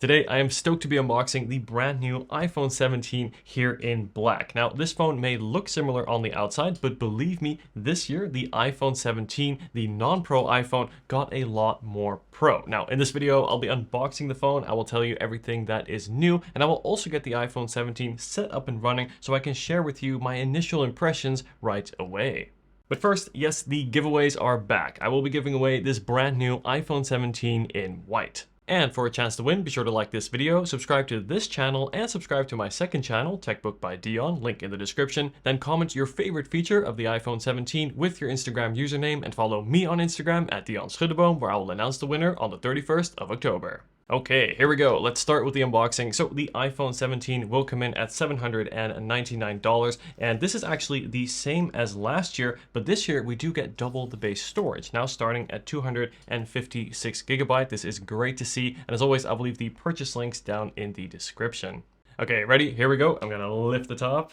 Today, I am stoked to be unboxing the brand new iPhone 17 here in black. Now, this phone may look similar on the outside, but believe me, this year, the iPhone 17, the non-Pro iPhone, got a lot more Pro. Now, in this video, I'll be unboxing the phone. I will tell you everything that is new, and I will also get the iPhone 17 set up and running so I can share with you my initial impressions right away. But first, yes, the giveaways are back. I will be giving away this brand new iPhone 17 in white. And for a chance to win, be sure to like this video, subscribe to this channel, and subscribe to my second channel, TechBook by Dion, link in the description. Then comment your favorite feature of the iPhone 17 with your Instagram username, and follow me on Instagram at Dion Schuddeboom, where I will announce the winner on the 31st of October. Okay, here we go. Let's start with the unboxing. So the iPhone 17 will come in at $799, and this is actually the same as last year, but this year we do get double the base storage, now starting at 256 gigabyte. This is great to see, and as always, I'll leave the purchase links down in the description. Okay, ready? Here we go. I'm gonna lift the top,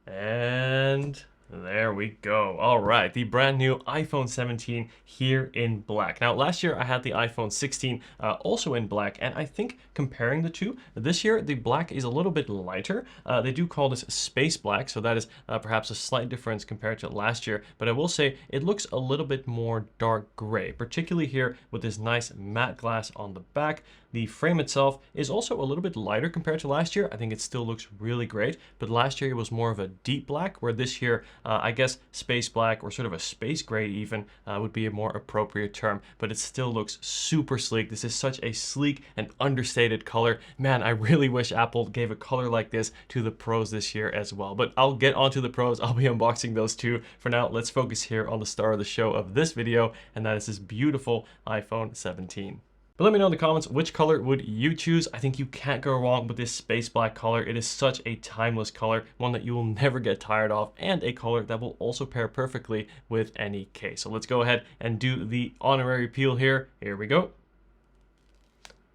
and there we go. All right, the brand new iPhone 17 here in black. Now, last year I had the iPhone 16 also in black, and I think comparing the two, this year the black is a little bit lighter. They do call this space black, so that is perhaps a slight difference compared to last year, but I will say it looks a little bit more dark gray, particularly here with this nice matte glass on the back. The frame itself is also a little bit lighter compared to last year. I think it still looks really great, but last year it was more of a deep black, where this year, I guess space black or sort of a space gray even would be a more appropriate term, but it still looks super sleek. This is such a sleek and understated color. Man, I really wish Apple gave a color like this to the Pros this year as well, but I'll get onto the Pros. I'll be unboxing those too. For now, let's focus here on the star of the show of this video, and that is this beautiful iPhone 17. But let me know in the comments, which color would you choose? I think you can't go wrong with this space black color. It is such a timeless color, one that you will never get tired of, and a color that will also pair perfectly with any case. So let's go ahead and do the honorary peel here. Here we go.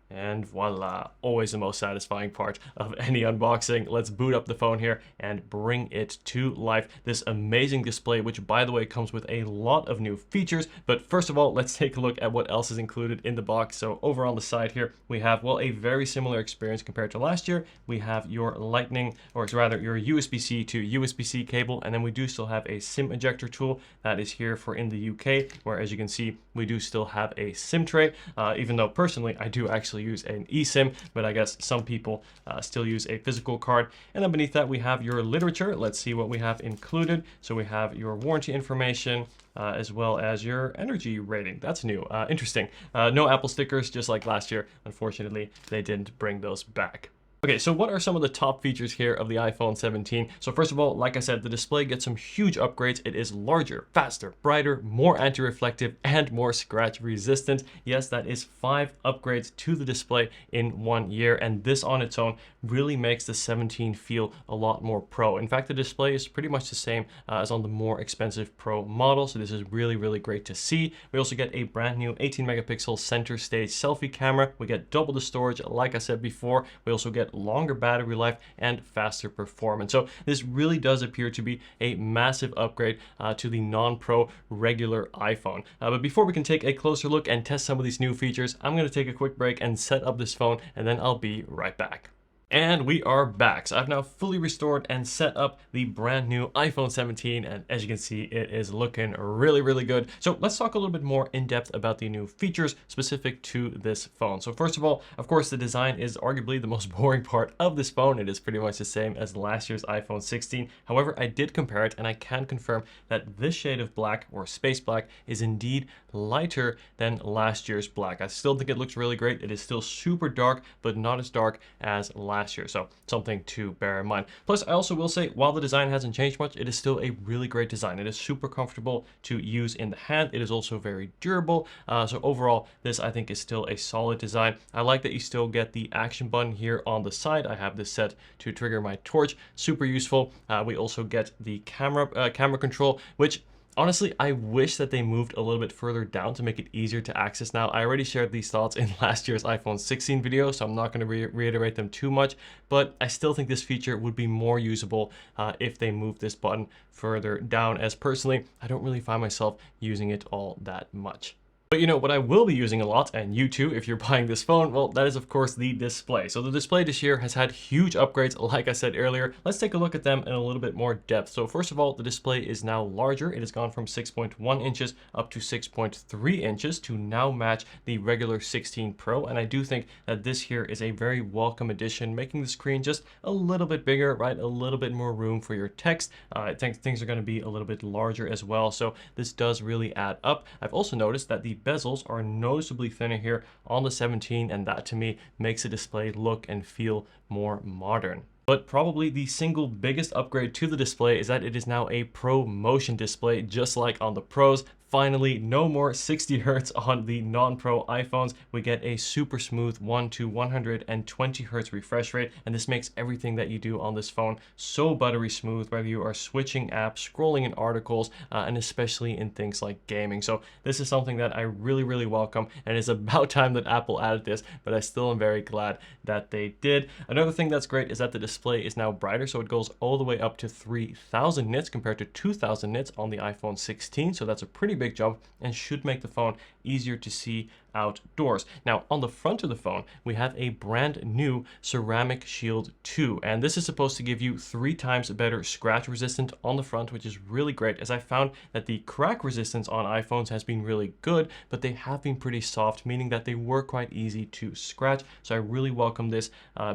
And voila, always the most satisfying part of any unboxing. Let's boot up the phone here and bring it to life. This amazing display, which by the way comes with a lot of new features. But first of all, let's take a look at what else is included in the box. So over on the side here, we have, well, a very similar experience compared to last year. We have your Lightning, or rather your USB-C to USB-C cable, and then we do still have a SIM ejector tool that is here for in the UK, where as you can see, we do still have a SIM tray, even though personally I do actually use an eSIM, but I guess some people still use a physical card. And then beneath that we have your literature. Let's see what we have included. So we have your warranty information, as well as your energy rating. That's new. Interesting. No Apple stickers, just like last year. Unfortunately, they didn't bring those back. Okay, so what are some of the top features here of the iPhone 17? So first of all, like I said, the display gets some huge upgrades. It is larger, faster, brighter, more anti-reflective, and more scratch resistant. Yes, that is 5 upgrades to the display in 1 year, and this on its own really makes the 17 feel a lot more Pro. In fact, the display is pretty much the same as on the more expensive Pro model, so this is really, really great to see. We also get a brand new 18 megapixel center stage selfie camera. We get double the storage, like I said before. We also get longer battery life and faster performance. So this really does appear to be a massive upgrade to the non-Pro regular iPhone. But before we can take a closer look and test some of these new features, I'm going to take a quick break and set up this phone, and then I'll be right back. And we are back. So I've now fully restored and set up the brand new iPhone 17, and as you can see, it is looking really, really good. So let's talk a little bit more in depth about the new features specific to this phone. So first of all, of course, the design is arguably the most boring part of this phone. It is pretty much the same as last year's iPhone 16. However, I did compare it, and I can confirm that this shade of black, or space black, is indeed lighter than last year's black. I still think it looks really great. It is still super dark, but not as dark as last year, so something to bear in mind. Plus, I also will say, while the design hasn't changed much, it is still a really great design. It is super comfortable to use in the hand. It is also very durable. So overall, this I think is still a solid design. I like that you still get the action button here on the side. I have this set to trigger my torch. Super useful. We also get the camera control, which honestly, I wish that they moved a little bit further down to make it easier to access now. I already shared these thoughts in last year's iPhone 16 video, so I'm not going to reiterate them too much, but I still think this feature would be more usable if they moved this button further down, as personally, I don't really find myself using it all that much. But you know what I will be using a lot, and you too if you're buying this phone, well, that is of course the display. So the display this year has had huge upgrades, like I said earlier. Let's take a look at them in a little bit more depth. So first of all, the display is now larger. It has gone from 6.1 inches up to 6.3 inches to now match the regular 16 Pro. And I do think that this here is a very welcome addition, making the screen just a little bit bigger, right? A little bit more room for your text. I think things are going to be a little bit larger as well. So this does really add up. I've also noticed that the bezels are noticeably thinner here on the 17, and that to me makes the display look and feel more modern. But probably the single biggest upgrade to the display is that it is now a Pro Motion display, just like on the Pros. Finally, no more 60 Hz on the non-Pro iPhones. We get a super smooth 1 to 120 Hz refresh rate, and this makes everything that you do on this phone so buttery smooth, whether you are switching apps, scrolling in articles, and especially in things like gaming. So this is something that I really welcome, and it's about time that Apple added this, but I still am very glad that they did. Another thing that's great is that the display is now brighter, so it goes all the way up to 3000 nits compared to 2000 nits on the iPhone 16, so that's a pretty big jump and should make the phone easier to see outdoors. Now, on the front of the phone, we have a brand new Ceramic Shield 2, and this is supposed to give you 3 times better scratch resistance on the front, which is really great, as I found that the crack resistance on iPhones has been really good, but they have been pretty soft, meaning that they were quite easy to scratch. So I really welcome this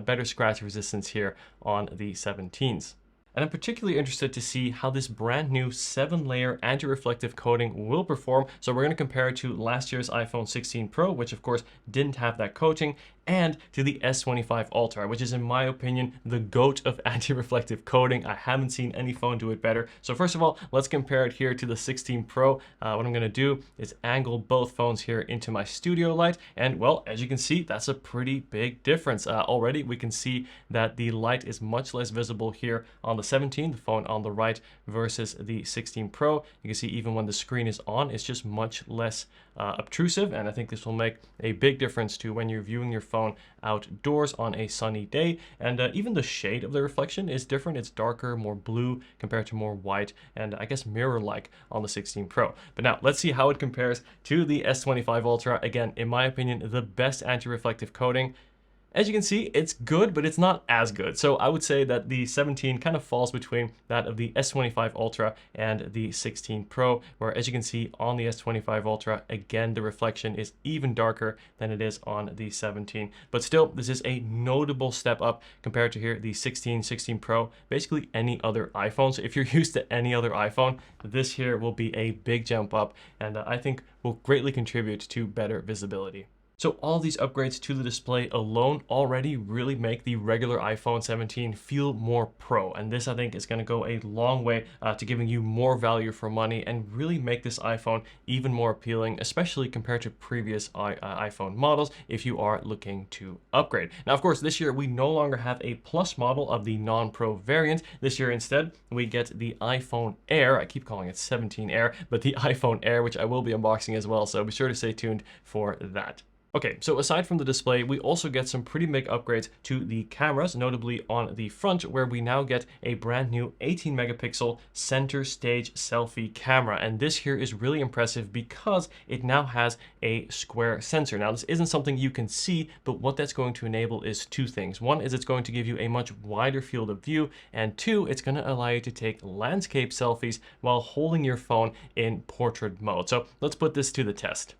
better scratch resistance here on the 17s. And I'm particularly interested to see how this brand new 7-layer anti-reflective coating will perform. So we're going to compare it to last year's iPhone 16 Pro, which of course didn't have that coating, and to the S25 Ultra, which is in my opinion the GOAT of anti-reflective coating. I haven't seen any phone do it better. So first of all, let's compare it here to the 16 Pro. What I'm going to do is angle both phones here into my studio light, and well, as you can see, that's a pretty big difference. Already we can see that the light is much less visible here on the 17, the phone on the right, versus the 16 Pro. You can see even when the screen is on, it's just much less obtrusive, and I think this will make a big difference to when you're viewing your phone outdoors on a sunny day. And even the shade of the reflection is different. It's darker, more blue compared to more white, and I guess mirror-like on the 16 Pro. But now let's see how it compares to the S25 Ultra. Again, in my opinion, the best anti-reflective coating. As you can see, it's good, but it's not as good. So I would say that the 17 kind of falls between that of the S25 Ultra and the 16 Pro, where as you can see on the S25 Ultra, again, the reflection is even darker than it is on the 17. But still, this is a notable step up compared to here, the 16 Pro, basically any other iPhone. So if you're used to any other iPhone, this here will be a big jump up, and I think will greatly contribute to better visibility. So all these upgrades to the display alone already really make the regular iPhone 17 feel more pro. And this, I think, is going to go a long way to giving you more value for money and really make this iPhone even more appealing, especially compared to previous iPhone models if you are looking to upgrade. Now, of course, this year we no longer have a Plus model of the non-Pro variant. This year instead, we get the iPhone Air. I keep calling it 17 Air, but the iPhone Air, which I will be unboxing as well. So be sure to stay tuned for that. Okay, so aside from the display, we also get some pretty big upgrades to the cameras, notably on the front, where we now get a brand new 18 megapixel center stage selfie camera. And this here is really impressive because it now has a square sensor. Now, this isn't something you can see, but what that's going to enable is 2 things. One is it's going to give you a much wider field of view, and 2, it's going to allow you to take landscape selfies while holding your phone in portrait mode. So let's put this to the test.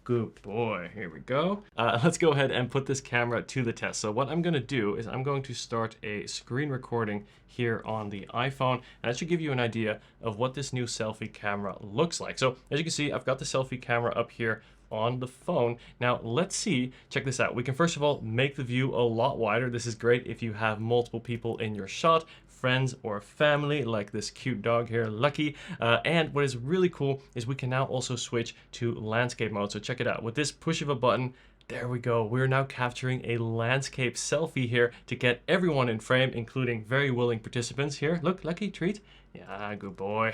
Good boy, here we go. Let's go ahead and put this camera to the test. So what I'm gonna do is I'm going to start a screen recording here on the iPhone, and that should give you an idea of what this new selfie camera looks like. So as you can see, I've got the selfie camera up here on the phone. Now let's see, check this out. We can first of all make the view a lot wider. This is great if you have multiple people in your shot, friends or family, like this cute dog here, Lucky. And what is really cool is we can now also switch to landscape mode. So check it out. With this push of a button, there we go. We're now capturing a landscape selfie here to get everyone in frame, including very willing participants here. Look, Lucky, treat. Yeah, good boy.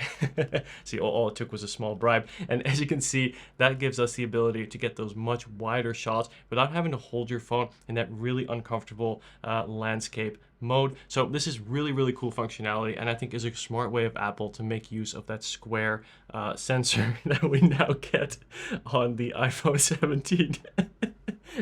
See, all it took was a small bribe. And as you can see, that gives us the ability to get those much wider shots without having to hold your phone in that really uncomfortable landscape mode. So this is really, really cool functionality, and I think is a smart way of Apple to make use of that square sensor that we now get on the iPhone 17.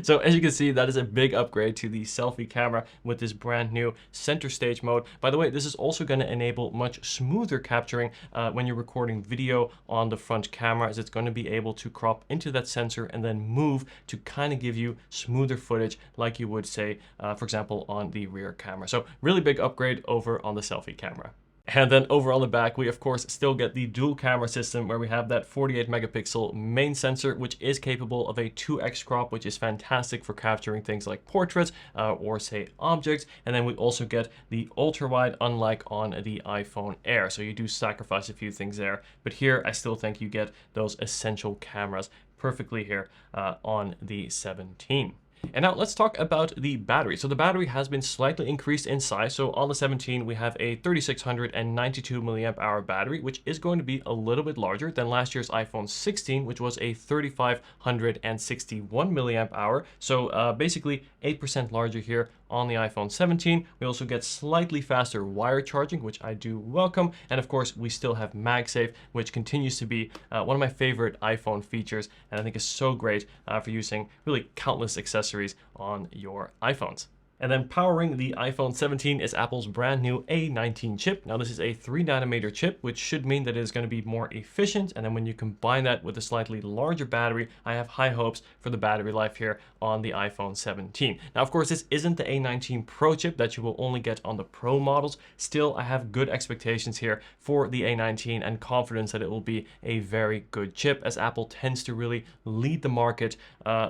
So as you can see, that is a big upgrade to the selfie camera with this brand new center stage mode. By the way, this is also going to enable much smoother capturing when you're recording video on the front camera, as it's going to be able to crop into that sensor and then move to kind of give you smoother footage like you would say, for example, on the rear camera. So really big upgrade over on the selfie camera. And then over on the back, we of course still get the dual camera system where we have that 48 megapixel main sensor, which is capable of a 2x crop, which is fantastic for capturing things like portraits or say objects. And then we also get the ultra wide, unlike on the iPhone Air. So you do sacrifice a few things there, but here I still think you get those essential cameras perfectly here on the 17. And now let's talk about the battery. So the battery has been slightly increased in size. So on the 17, we have a 3692 milliamp hour battery, which is going to be a little bit larger than last year's iPhone 16, which was a 3561 milliamp hour. So basically 8% larger here on the iPhone 17. We also get slightly faster wire charging, which I do welcome. And of course, we still have MagSafe, which continues to be one of my favorite iPhone features, and I think is so great for using really countless accessories on your iPhones. And then powering the iPhone 17 is Apple's brand new A19 chip. Now this is a 3nm chip, which should mean that it is going to be more efficient. And then when you combine that with a slightly larger battery, I have high hopes for the battery life here on the iPhone 17. Now, of course, this isn't the A19 Pro chip that you will only get on the Pro models. Still, I have good expectations here for the A19 and confidence that it will be a very good chip, as Apple tends to really lead the market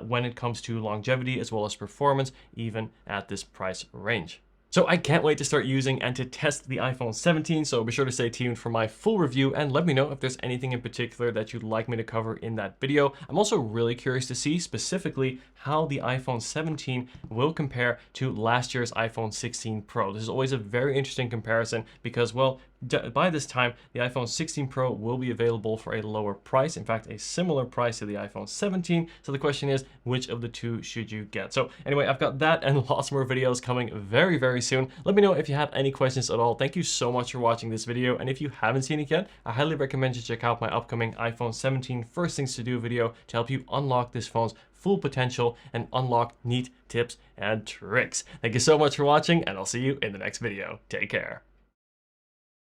when it comes to longevity as well as performance, even at this price range. So I can't wait to start using and to test the iPhone 17, so be sure to stay tuned for my full review and let me know if there's anything in particular that you'd like me to cover in that video. I'm also really curious to see specifically how the iPhone 17 will compare to last year's iPhone 16 Pro. This is always a very interesting comparison because, well, by this time, the iPhone 16 Pro will be available for a lower price. In fact, a similar price to the iPhone 17. So the question is, which of the two should you get? So anyway, I've got that and lots more videos coming very, very soon. Let me know if you have any questions at all. Thank you so much for watching this video. And if you haven't seen it yet, I highly recommend you check out my upcoming iPhone 17 First Things to Do video to help you unlock this phone's full potential and unlock neat tips and tricks. Thank you so much for watching, and I'll see you in the next video. Take care.